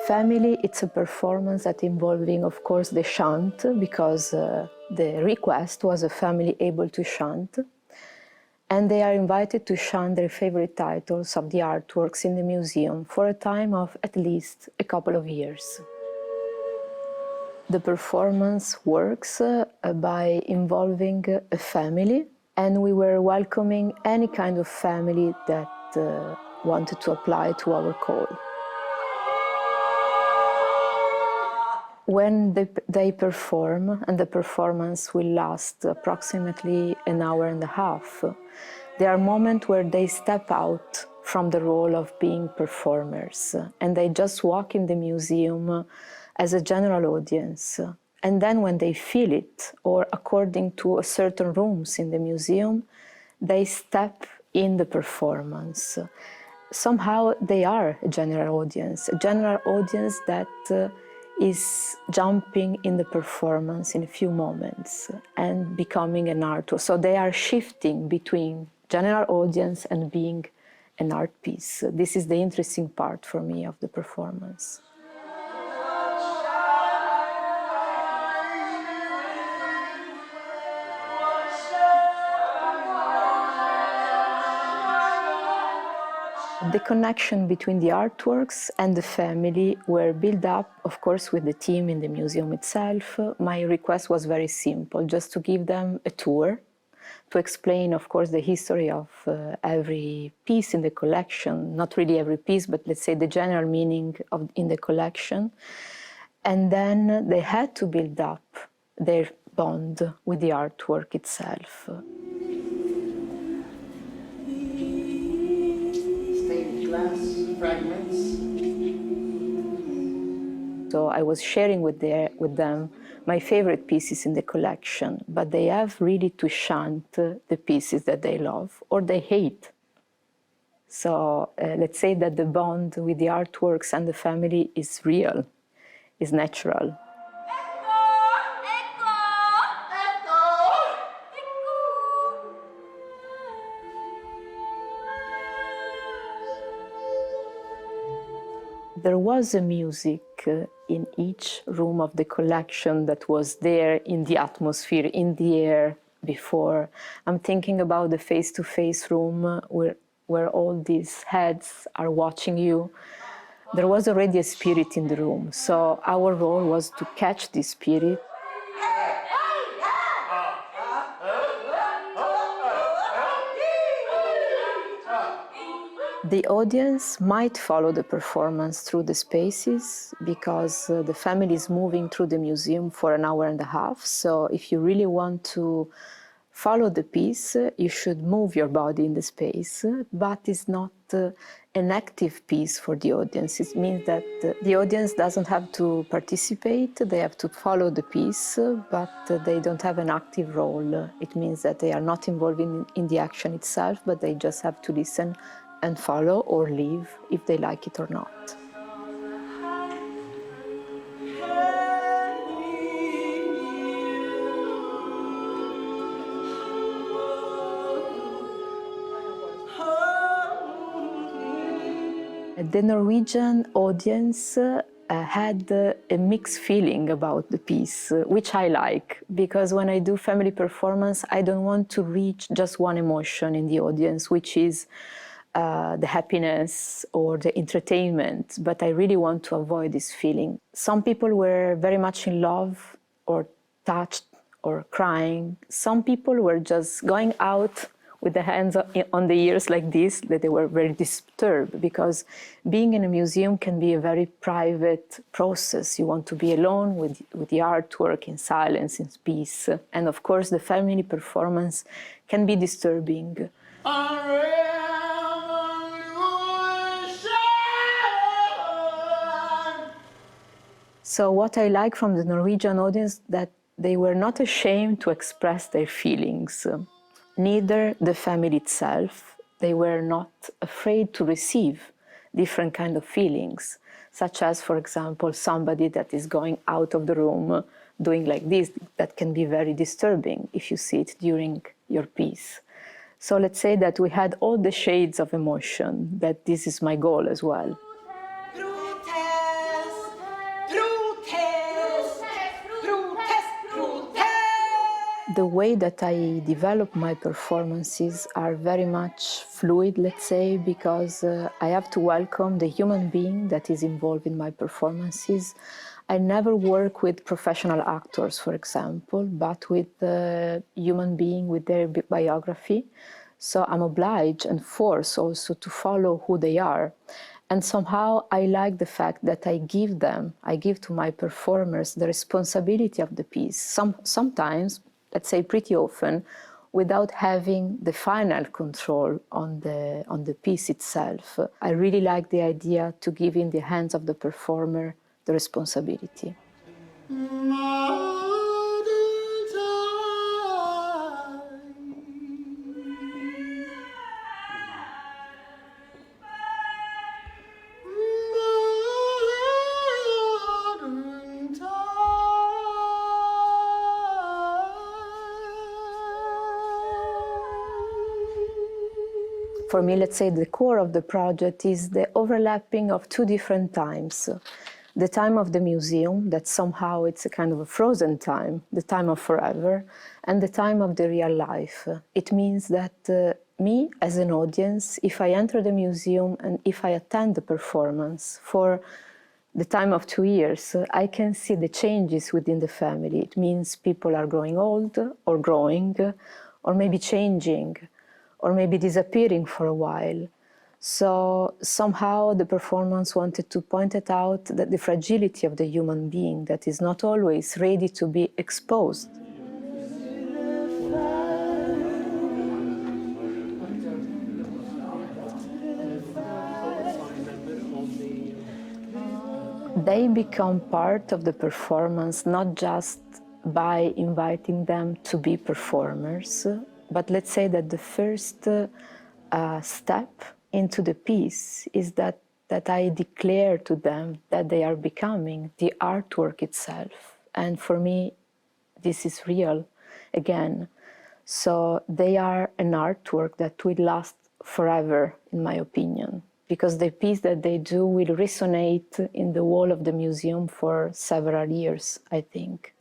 Family, it's a performance that involving, of course, the chant, because the request was a family able to chant. And they are invited to chant their favorite titles of the artworks in the museum for a time of at least a couple of years. The performance works by involving a family, and we were welcoming any kind of family that wanted to apply to our call. When they perform, and the performance will last approximately an hour and a half, there are moments where they step out from the role of being performers, and they just walk in the museum as a general audience. And then when they feel it, or according to a certain rooms in the museum, they step in the performance. Somehow they are a general audience that is jumping in the performance in a few moments and becoming an artist. So they are shifting between general audience and being an art piece. This is the interesting part for me of the performance. The connection between the artworks and the family were built up, of course, with the team in the museum itself. My request was very simple, just to give them a tour, to explain, of course, the history of every piece in the collection, not really every piece, but let's say the general meaning in the collection. And then they had to build up their bond with the artwork itself. Fragments. So I was sharing with them my favorite pieces in the collection, but they have really to chant the pieces that they love or they hate. So let's say that the bond with the artworks and the family is real, is natural. There was a music in each room of the collection that was there in the atmosphere, in the air before. I'm thinking about the face-to-face room where all these heads are watching you. There was already a spirit in the room, so our role was to catch this spirit. The audience might follow the performance through the spaces because the family is moving through the museum for an hour and a half. So if you really want to follow the piece, you should move your body in the space, but it's not an active piece for the audience. It means that the audience doesn't have to participate, they have to follow the piece, but they don't have an active role. It means that they are not involved in the action itself, but they just have to listen and follow or leave if they like it or not. The Norwegian audience had a mixed feeling about the piece, which I like, because when I do family performance, I don't want to reach just one emotion in the audience, which is the happiness or the entertainment, but I really want to avoid this feeling. Some people were very much in love or touched or crying. Some people were just going out with the hands on the ears like this, that they were very disturbed, because being in a museum can be a very private process. You want to be alone with the artwork in silence, in peace. And of course, the family performance can be disturbing. So what I like from the Norwegian audience, that they were not ashamed to express their feelings. Neither the family itself, they were not afraid to receive different kind of feelings, such as, for example, somebody that is going out of the room doing like this, that can be very disturbing if you see it during your piece. So let's say that we had all the shades of emotion, that this is my goal as well. The way that I develop my performances are very much fluid, let's say, because I have to welcome the human being that is involved in my performances. I never work with professional actors, for example, but with the human being with their biography. So I'm obliged and forced also to follow who they are. And somehow I like the fact that I give to my performers the responsibility of the piece. Sometimes, let's say pretty often, without having the final control on the piece itself. I really like the idea to give in the hands of the performer the responsibility. For me, let's say the core of the project is the overlapping of two different times. The time of the museum, that somehow it's a kind of a frozen time, the time of forever, and the time of the real life. It means that me, as an audience, if I enter the museum and if I attend the performance for the time of 2 years, I can see the changes within the family. It means people are growing old, or growing, or maybe changing, or maybe disappearing for a while. So somehow the performance wanted to point it out that the fragility of the human being that is not always ready to be exposed. They become part of the performance not just by inviting them to be performers, but let's say that the first step into the piece is that I declare to them that they are becoming the artwork itself. And for me, this is real again. So they are an artwork that will last forever, in my opinion, because the piece that they do will resonate in the wall of the museum for several years, I think.